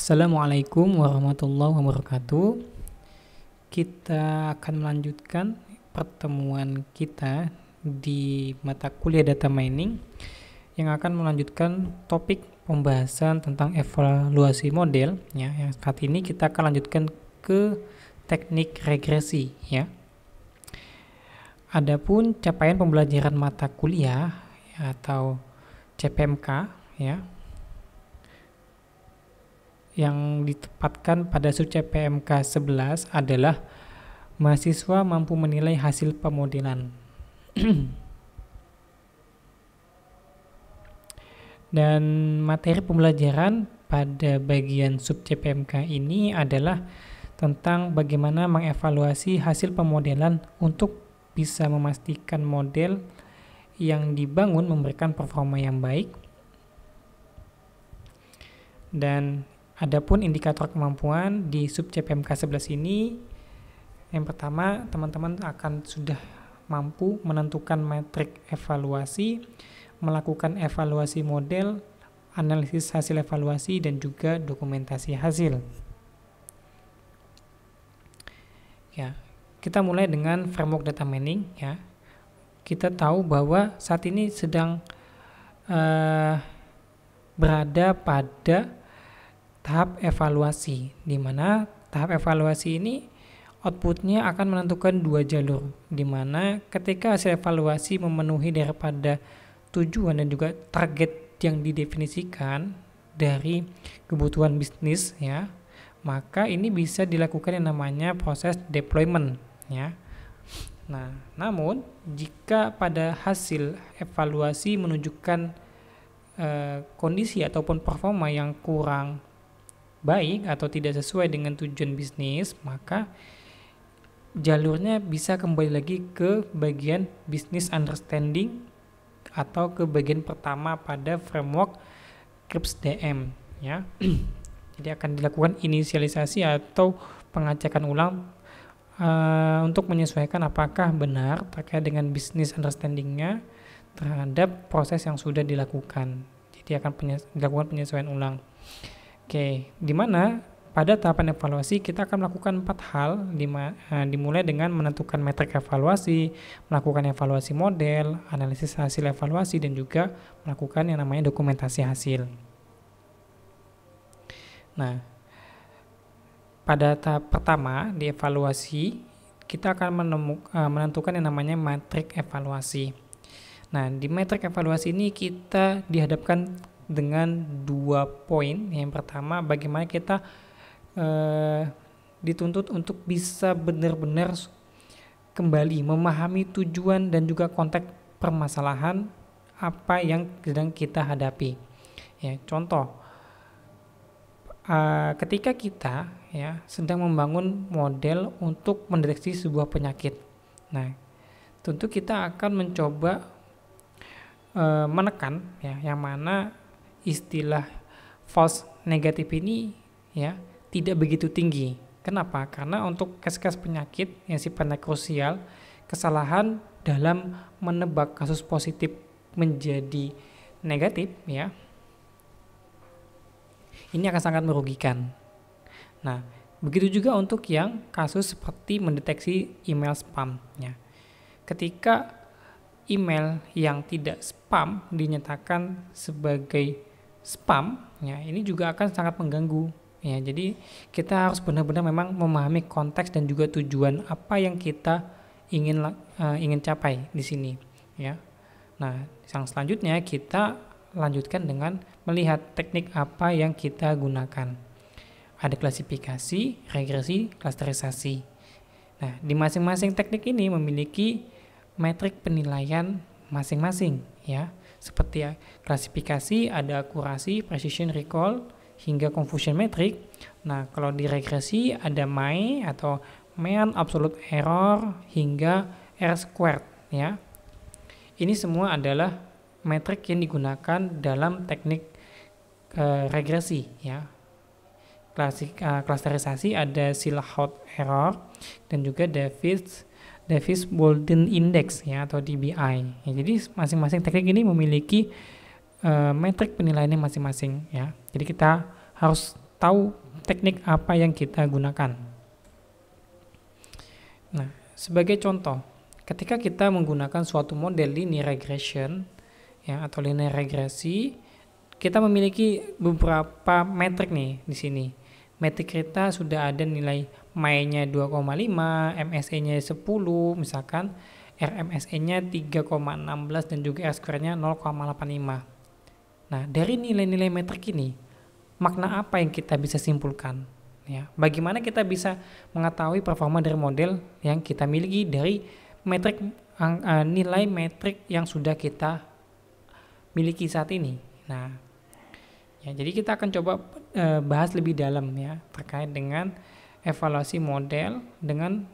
Assalamualaikum warahmatullahi wabarakatuh. Kita akan melanjutkan pertemuan kita di mata kuliah data mining yang akan melanjutkan topik pembahasan tentang evaluasi model ya. Yang saat ini kita akan lanjutkan ke teknik regresi ya. Adapun capaian pembelajaran mata kuliah ya, atau CPMK ya, yang ditempatkan pada sub CPMK 11 adalah mahasiswa mampu menilai hasil pemodelan. Dan materi pembelajaran pada bagian sub CPMK ini adalah tentang bagaimana mengevaluasi hasil pemodelan untuk bisa memastikan model yang dibangun memberikan performa yang baik. Dan adapun indikator kemampuan di sub CPMK 11 ini, yang pertama teman-teman akan sudah mampu menentukan metrik evaluasi, melakukan evaluasi model, analisis hasil evaluasi, dan juga dokumentasi hasil. Ya, kita mulai dengan framework data mining ya. Kita tahu bahwa saat ini sedang berada pada tahap evaluasi, di mana tahap evaluasi ini outputnya akan menentukan dua jalur, di mana ketika hasil evaluasi memenuhi daripada tujuan dan juga target yang didefinisikan dari kebutuhan bisnis ya, maka ini bisa dilakukan yang namanya proses deployment ya. Nah, namun jika pada hasil evaluasi menunjukkan kondisi ataupun performa yang kurang baik atau tidak sesuai dengan tujuan bisnis, maka jalurnya bisa kembali lagi ke bagian business understanding atau ke bagian pertama pada framework KRIPS-DM ya. Jadi akan dilakukan inisialisasi atau pengecekan ulang untuk menyesuaikan apakah benar terkait dengan business understandingnya terhadap proses yang sudah dilakukan. Jadi akan dilakukan penyesuaian ulang. Oke, di mana pada tahapan evaluasi kita akan melakukan 4 hal, dimulai dengan menentukan metrik evaluasi, melakukan evaluasi model, analisis hasil evaluasi, dan juga melakukan yang namanya dokumentasi hasil. Nah, pada tahap pertama di evaluasi kita akan menentukan yang namanya metrik evaluasi. Nah, di metrik evaluasi ini kita dihadapkan dengan 2 poin. Yang pertama, bagaimana kita dituntut untuk bisa benar-benar kembali memahami tujuan dan juga konteks permasalahan apa yang sedang kita hadapi. Ya, contoh, ketika kita ya sedang membangun model untuk mendeteksi sebuah penyakit. Nah, tentu kita akan mencoba menekan ya yang mana istilah false negatif ini ya tidak begitu tinggi. Kenapa? Karena untuk kes-kes penyakit yang sifatnya krusial, kesalahan dalam menebak kasus positif menjadi negatif ya, ini akan sangat merugikan. Nah, begitu juga untuk yang kasus seperti mendeteksi email spam ya. Ketika email yang tidak spam dinyatakan sebagai spam ya, ini juga akan sangat mengganggu ya. Jadi kita harus benar-benar memang memahami konteks dan juga tujuan apa yang kita ingin capai di sini ya. Nah, yang selanjutnya kita lanjutkan dengan melihat teknik apa yang kita gunakan. Ada klasifikasi, regresi, klasterisasi. Nah, di masing-masing teknik ini memiliki metrik penilaian masing-masing ya. Seperti klasifikasi ada akurasi, precision, recall, hingga confusion metric. Nah, kalau di regresi ada MAE atau mean absolute error hingga R squared ya. Ini semua adalah metrik yang digunakan dalam teknik regresi ya. Klasterisasi ada Silhouette error dan juga Davis-Bouldin Index ya atau DBI. Ya, jadi masing-masing teknik ini memiliki metrik penilaiannya masing-masing ya. Jadi kita harus tahu teknik apa yang kita gunakan. Nah, sebagai contoh, ketika kita menggunakan suatu model linear regression ya atau linear regresi, kita memiliki beberapa metrik nih di sini. Metrik kita sudah ada nilai MAE-nya 2,5, MSE-nya 10, misalkan RMSE-nya 3,16 dan juga R-square-nya 0,85. Nah, dari nilai-nilai metrik ini, makna apa yang kita bisa simpulkan? Ya, bagaimana kita bisa mengetahui performa dari model yang kita miliki dari metrik nilai metrik yang sudah kita miliki saat ini. Nah, ya, jadi kita akan coba bahas lebih dalam ya terkait dengan evaluasi model dengan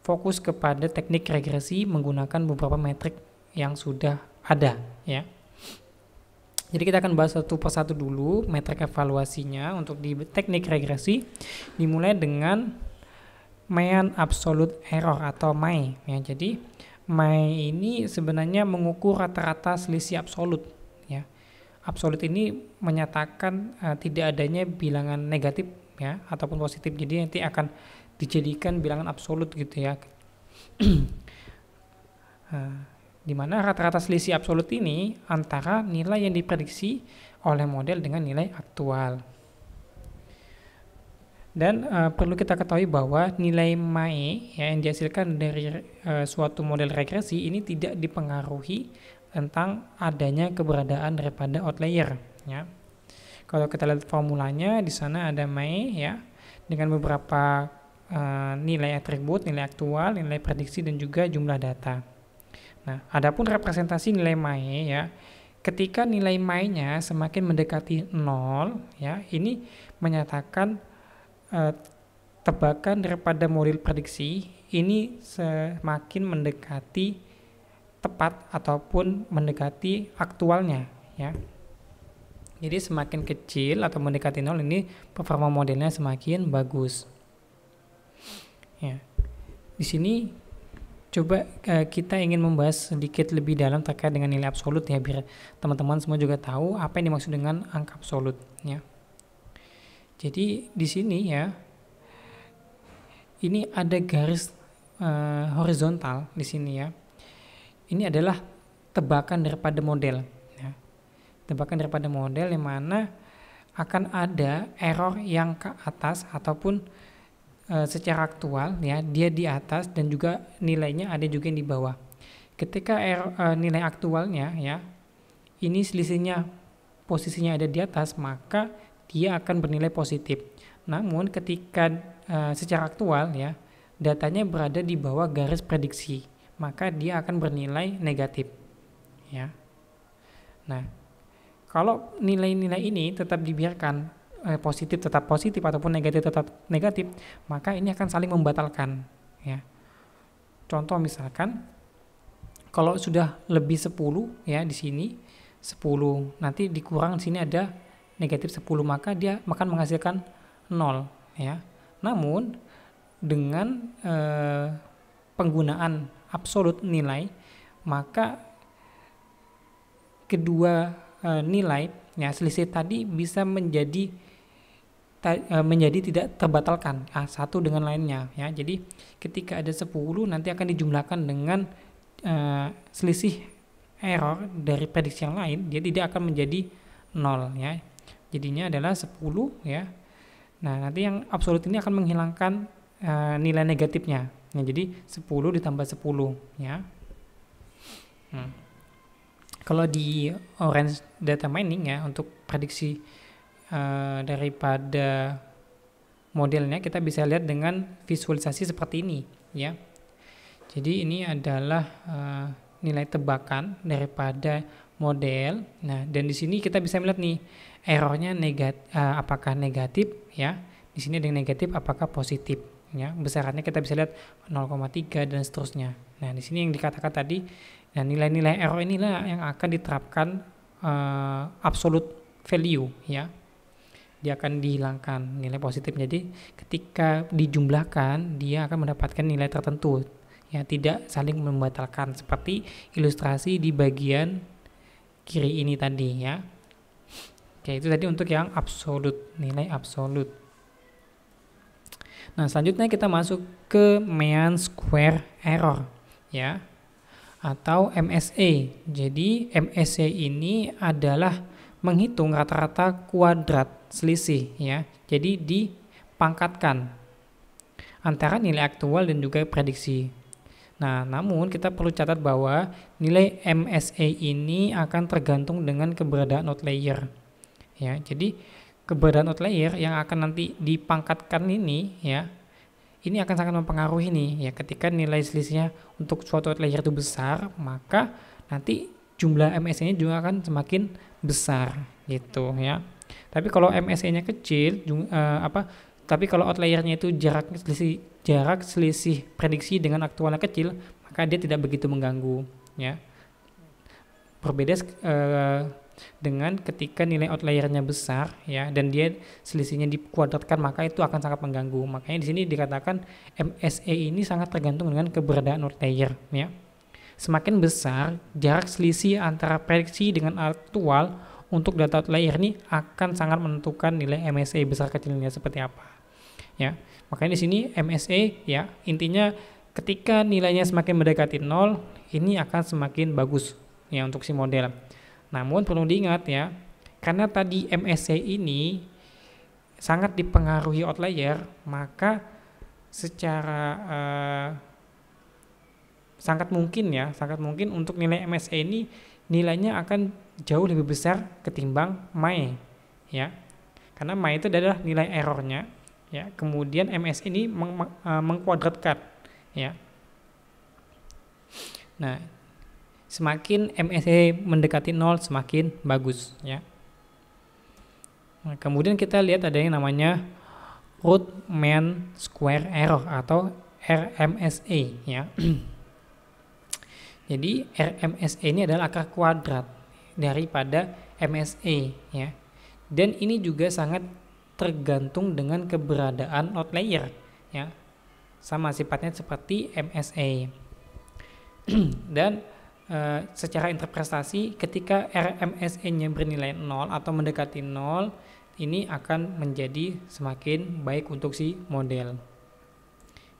fokus kepada teknik regresi menggunakan beberapa metrik yang sudah ada ya. Jadi kita akan bahas satu persatu dulu metrik evaluasinya untuk di teknik regresi, dimulai dengan mean absolute error atau MAE ya. Jadi MAE ini sebenarnya mengukur rata-rata selisih absolut ya. Absolut ini menyatakan tidak adanya bilangan negatif ya ataupun positif, jadi nanti akan dijadikan bilangan absolut gitu ya. Di mana rata-rata selisih absolut ini antara nilai yang diprediksi oleh model dengan nilai aktual. Dan perlu kita ketahui bahwa nilai MAE ya, yang dihasilkan dari suatu model regresi ini tidak dipengaruhi tentang adanya keberadaan daripada outlier ya. Kalau kita lihat formulanya, di sana ada MAE ya dengan beberapa nilai atribut, nilai aktual, nilai prediksi dan juga jumlah data. Nah, adapun representasi nilai MAE ya, ketika nilai MAE-nya semakin mendekati 0 ya, ini menyatakan tebakan daripada model prediksi ini semakin mendekati tepat ataupun mendekati aktualnya ya. Jadi semakin kecil atau mendekati 0 ini performa modelnya semakin bagus. Ya. Di sini coba kita ingin membahas sedikit lebih dalam terkait dengan nilai absolut ya, biar teman-teman semua juga tahu apa yang dimaksud dengan angka absolut ya. Jadi di sini ya, ini ada garis horizontal di sini ya. Ini adalah tebakan daripada model ya. Tebakan daripada model yang mana akan ada error yang ke atas ataupun secara aktual ya, dia di atas dan juga nilainya ada juga yang di bawah. Ketika nilai aktualnya ya, ini selisihnya posisinya ada di atas, maka dia akan bernilai positif. Namun ketika secara aktual ya, datanya berada di bawah garis prediksi, maka dia akan bernilai negatif ya. Nah, kalau nilai-nilai ini tetap dibiarkan positif tetap positif ataupun negatif tetap negatif, maka ini akan saling membatalkan ya. Contoh misalkan kalau sudah lebih 10 ya, di sini 10 nanti dikurang, di sini ada negatif 10, maka dia akan menghasilkan 0 ya. Namun dengan penggunaan absolut nilai, maka kedua nilai ya, selisih tadi bisa menjadi tidak terbatalkan satu dengan lainnya ya. Jadi ketika ada 10 nanti akan dijumlahkan dengan selisih error dari prediksi yang lain, dia tidak akan menjadi 0 ya. Jadinya adalah 10 ya. Nah, nanti yang absolut ini akan menghilangkan nilai negatifnya. Ya, jadi 10 ditambah 10 ya. Kalau di Orange Data Mining ya, untuk prediksi daripada modelnya kita bisa lihat dengan visualisasi seperti ini ya. Jadi ini adalah nilai tebakan daripada model. Nah, dan di sini kita bisa melihat nih errornya apakah negatif ya. Di sini ada yang negatif apakah positif ya. Besarannya kita bisa lihat 0,3 dan seterusnya. Nah, di sini yang dikatakan tadi, nah nilai-nilai error inilah yang akan diterapkan absolute value ya. Dia akan dihilangkan nilai positif. Jadi ketika dijumlahkan dia akan mendapatkan nilai tertentu ya, tidak saling membatalkan seperti ilustrasi di bagian kiri ini tadi ya. Oke, itu tadi untuk yang absolut, nilai absolut. Nah, selanjutnya kita masuk ke mean square error, ya, atau MSE. Jadi MSE ini adalah menghitung rata-rata kuadrat selisih, ya. Jadi dipangkatkan antara nilai aktual dan juga prediksi. Nah, namun kita perlu catat bahwa nilai MSE ini akan tergantung dengan keberadaan outlier. Ya, jadi keberadaan outlier yang akan nanti dipangkatkan ini, ya, ini akan sangat mempengaruhi nih, ya. Ketika nilai selisihnya untuk suatu outlier itu besar, maka nanti jumlah MSE-nya juga akan semakin besar, gitu, ya. Tapi kalau MSE-nya kecil, tapi kalau outliernya itu jarak selisih prediksi dengan aktualnya kecil, maka dia tidak begitu mengganggu, ya. Berbeda dengan ketika nilai outliernya besar, ya, dan dia selisihnya dikuadratkan, maka itu akan sangat mengganggu. Makanya di sini dikatakan MSE ini sangat tergantung dengan keberadaan outlier, ya. Semakin besar jarak selisih antara prediksi dengan aktual untuk data outlier ini akan sangat menentukan nilai MSE besar kecilnya seperti apa, ya. Makanya di sini MSE, ya, intinya ketika nilainya semakin mendekati 0, ini akan semakin bagus, ya, untuk si model. Namun perlu diingat, ya, karena tadi MSE ini sangat dipengaruhi outlier, maka secara sangat mungkin untuk nilai MSE ini nilainya akan jauh lebih besar ketimbang MAE, ya. Karena MAE itu adalah nilai errornya, ya. Kemudian MSE ini mengkuadratkan, ya. Nah, semakin MSE mendekati 0 semakin bagus, ya. Nah, kemudian kita lihat ada yang namanya root mean square error atau RMSE, ya. Jadi RMSE ini adalah akar kuadrat daripada MSE, ya. Dan ini juga sangat tergantung dengan keberadaan outlier, ya. Sama sifatnya seperti MSE. Dan secara interpretasi ketika RMSE-nya bernilai 0 atau mendekati 0, ini akan menjadi semakin baik untuk si model.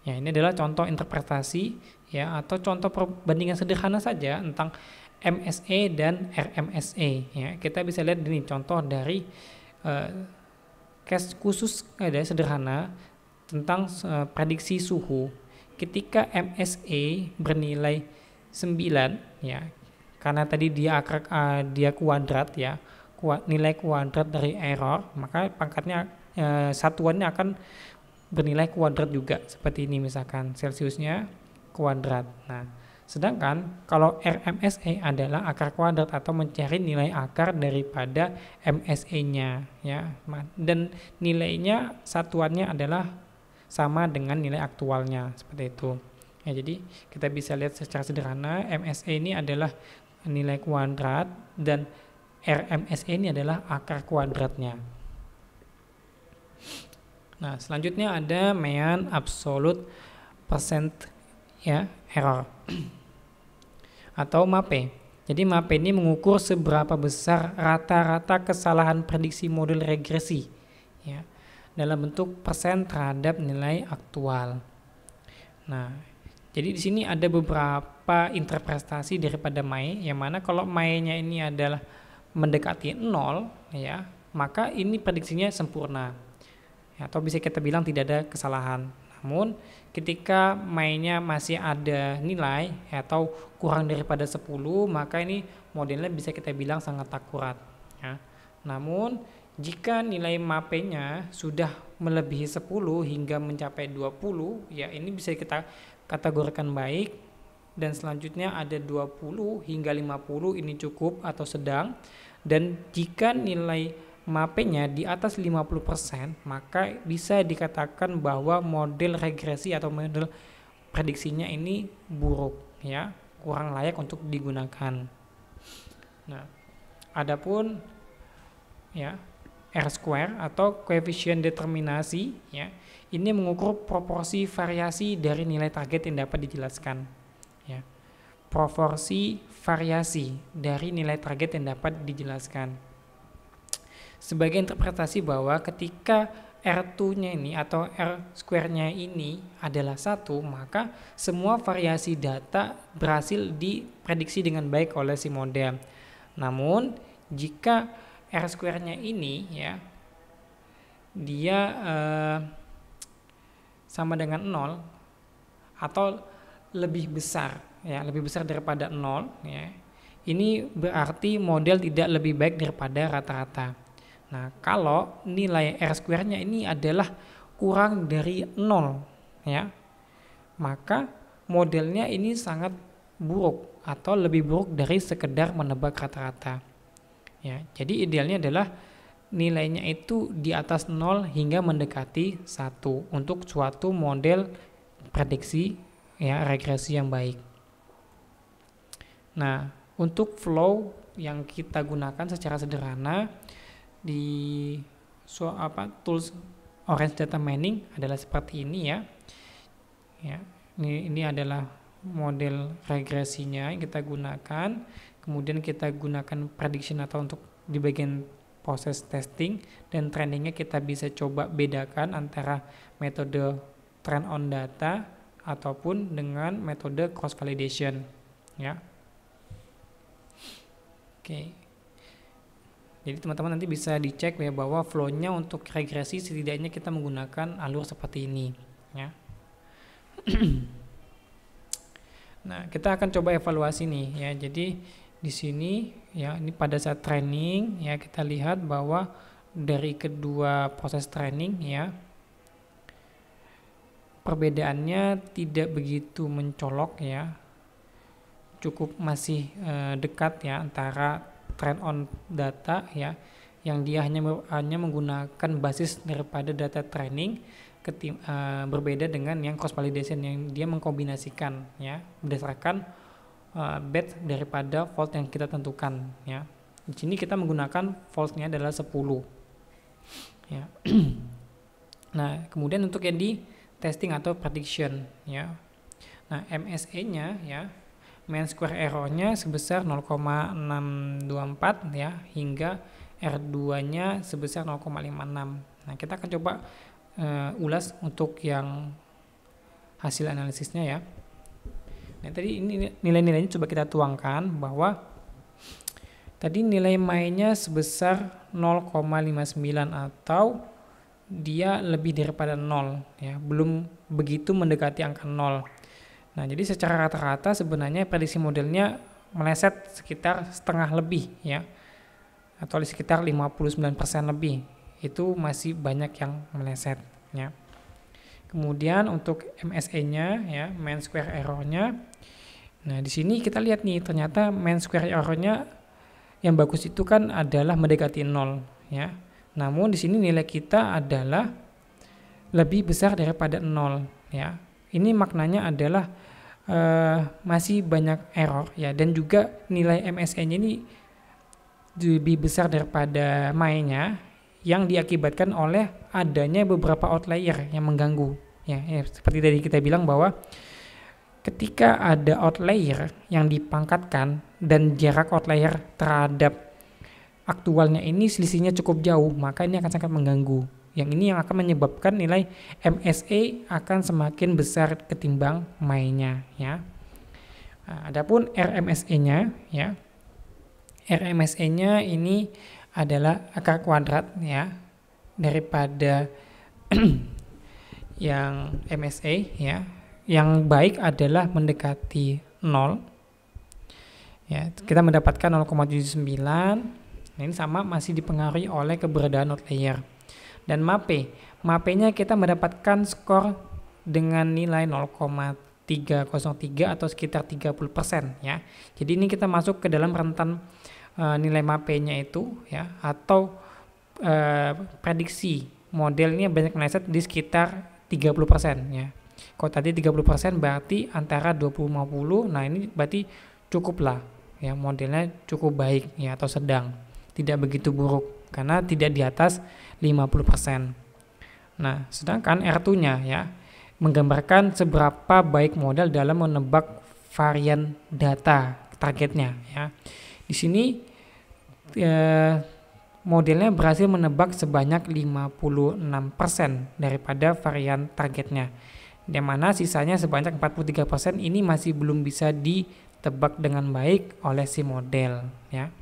Ya, ini adalah contoh interpretasi, ya, atau contoh perbandingan sederhana saja tentang MSE dan RMSE, ya. Kita bisa lihat ini contoh dari case khusus sederhana tentang prediksi suhu. Ketika MSE bernilai 9, ya, karena tadi dia kuadrat, ya, nilai kuadrat dari error, maka pangkatnya satuannya akan bernilai kuadrat juga, seperti ini misalkan Celsiusnya kuadrat. Nah, sedangkan kalau RMSE adalah akar kuadrat atau mencari nilai akar daripada MSE-nya, ya, dan nilainya satuannya adalah sama dengan nilai aktualnya, seperti itu. Ya, jadi kita bisa lihat secara sederhana MSE ini adalah nilai kuadrat dan RMSE ini adalah akar kuadratnya. Nah, selanjutnya ada mean absolute percent, ya, error atau MAPE. Jadi MAPE ini mengukur seberapa besar rata-rata kesalahan prediksi model regresi, ya, dalam bentuk persen terhadap nilai aktual. Nah, jadi di sini ada beberapa interpretasi daripada MAE, yang mana kalau MAE-nya ini adalah mendekati 0, ya, maka ini prediksinya sempurna, ya, atau bisa kita bilang tidak ada kesalahan. Namun ketika MAE-nya masih ada nilai, ya, atau kurang daripada 10, maka ini modelnya bisa kita bilang sangat akurat, ya. Namun jika nilai MAPE-nya sudah melebihi 10 hingga mencapai 20, ya, ini bisa kita kategorikan baik, dan selanjutnya ada 20 hingga 50, ini cukup atau sedang. Dan jika nilai MAPE-nya di atas 50%, maka bisa dikatakan bahwa model regresi atau model prediksinya ini buruk, ya, kurang layak untuk digunakan. Nah, adapun, ya, R-square atau koefisien determinasi, ya, ini mengukur proporsi variasi dari nilai target yang dapat dijelaskan, ya. Proporsi variasi dari nilai target yang dapat dijelaskan. sebagai interpretasi bahwa ketika R2-nya ini atau R square-nya ini adalah 1, maka semua variasi data berhasil diprediksi dengan baik oleh si model. Namun jika R square-nya ini ya dia sama dengan 0 atau lebih besar ya, lebih besar daripada 0 ya. Ini berarti model tidak lebih baik daripada rata-rata. Nah, kalau nilai R square-nya ini adalah kurang dari 0 ya, maka modelnya ini sangat buruk atau lebih buruk dari sekedar menebak rata-rata. Ya, jadi idealnya adalah nilainya itu di atas 0 hingga mendekati 1 untuk suatu model prediksi ya regresi yang baik. Nah, untuk flow yang kita gunakan secara sederhana di tools Orange Data Mining adalah seperti ini ya. Ya, ini adalah model regresinya yang kita gunakan. Kemudian kita gunakan prediction atau untuk di bagian proses testing, dan trainingnya kita bisa coba bedakan antara metode train on data ataupun dengan metode cross validation ya. Oke. Jadi teman-teman nanti bisa dicek ya bahwa flow-nya untuk regresi setidaknya kita menggunakan alur seperti ini ya. Nah, kita akan coba evaluasi nih ya. Jadi di sini ya, ini pada saat training ya, kita lihat bahwa dari kedua proses training ya, perbedaannya tidak begitu mencolok ya, cukup masih dekat ya antara train on data ya, yang dia hanya menggunakan basis daripada data training, berbeda dengan yang cross validation yang dia mengkombinasikan ya berdasarkan batch daripada fault yang kita tentukan ya. Di sini kita menggunakan faultnya adalah 10 ya. Nah, kemudian untuk yang di testing atau prediction ya. Nah, MSE-nya ya, mean square error-nya sebesar 0,624 ya, hingga R2-nya sebesar 0,56. Nah, kita akan coba ulas untuk yang hasil analisisnya ya. Nah, tadi ini nilai-nilainya coba kita tuangkan bahwa tadi nilai mainnya sebesar 0,59 atau dia lebih daripada 0 ya, belum begitu mendekati angka 0. Nah, jadi secara rata-rata sebenarnya prediksi modelnya meleset sekitar setengah lebih ya, atau sekitar 59% lebih. Itu masih banyak yang meleset ya. Kemudian untuk MSE-nya ya, mean square error-nya. Nah, di sini kita lihat nih, ternyata mean square error-nya yang bagus itu kan adalah mendekati 0 ya. Namun di sini nilai kita adalah lebih besar daripada 0 ya. Ini maknanya adalah masih banyak error ya, dan juga nilai MSE-nya ini lebih besar daripada mainnya, yang diakibatkan oleh adanya beberapa outlier yang mengganggu ya, seperti tadi kita bilang bahwa ketika ada outlier yang dipangkatkan dan jarak outlier terhadap aktualnya ini selisihnya cukup jauh, maka ini akan sangat mengganggu. Yang ini yang akan menyebabkan nilai MSE akan semakin besar ketimbang mainnya ya. Nah, adapun RMSE-nya ya, RMSE-nya ini adalah akar kuadrat ya daripada yang MSE ya. Yang baik adalah mendekati 0 ya, kita mendapatkan 0,79. Nah, ini sama masih dipengaruhi oleh keberadaan outlier. Dan MAPE-nya kita mendapatkan skor dengan nilai 0,303 atau sekitar 30% ya. Jadi ini kita masuk ke dalam rentan nilai MAPE-nya itu ya, atau prediksi modelnya banyak meleset di sekitar 30% ya. Kalau tadi 30% berarti antara 20-50. Nah, ini berarti cukup lah ya, modelnya cukup baik ya, atau sedang, tidak begitu buruk karena tidak di atas 50%. Nah, sedangkan R2-nya ya menggambarkan seberapa baik model dalam menebak varian data targetnya ya. Di sini modelnya berhasil menebak sebanyak 56% daripada varian targetnya, di mana sisanya sebanyak 43% ini masih belum bisa ditebak dengan baik oleh si model ya.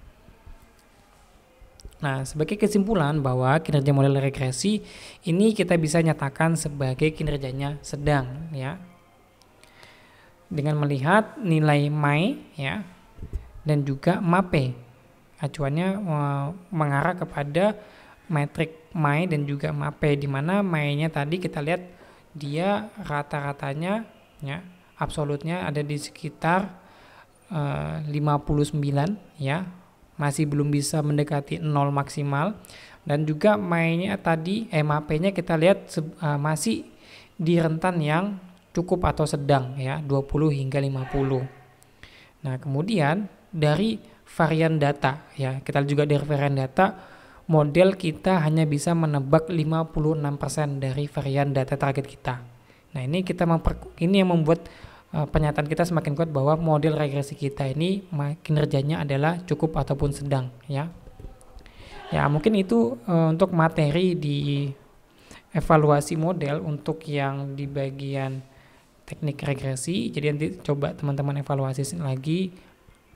Nah, sebagai kesimpulan bahwa kinerja model regresi ini kita bisa nyatakan sebagai kinerjanya sedang ya. Dengan melihat nilai MAE ya dan juga MAPE. Acuannya mengarah kepada metrik MAE dan juga MAPE, di mana MAE-nya tadi kita lihat dia rata-ratanya ya, absolutnya ada di sekitar 59 ya. Masih belum bisa mendekati 0 maksimal, dan juga MAE-nya tadi MAP-nya kita lihat masih di rentan yang cukup atau sedang ya, 20 hingga 50. Nah, kemudian dari varian data ya, kita juga dari varian data model kita hanya bisa menebak 56% dari varian data target kita. Nah, ini ini yang membuat pernyataan kita semakin kuat bahwa model regresi kita ini kinerjanya adalah cukup ataupun sedang ya. Ya, mungkin itu untuk materi di evaluasi model untuk yang di bagian teknik regresi. Jadi nanti coba teman-teman evaluasi lagi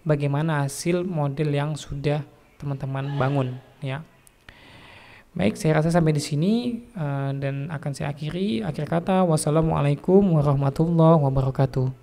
bagaimana hasil model yang sudah teman-teman bangun ya. Baik, saya rasa sampai di sini dan akan saya akhiri. Akhir kata, wassalamualaikum warahmatullahi wabarakatuh.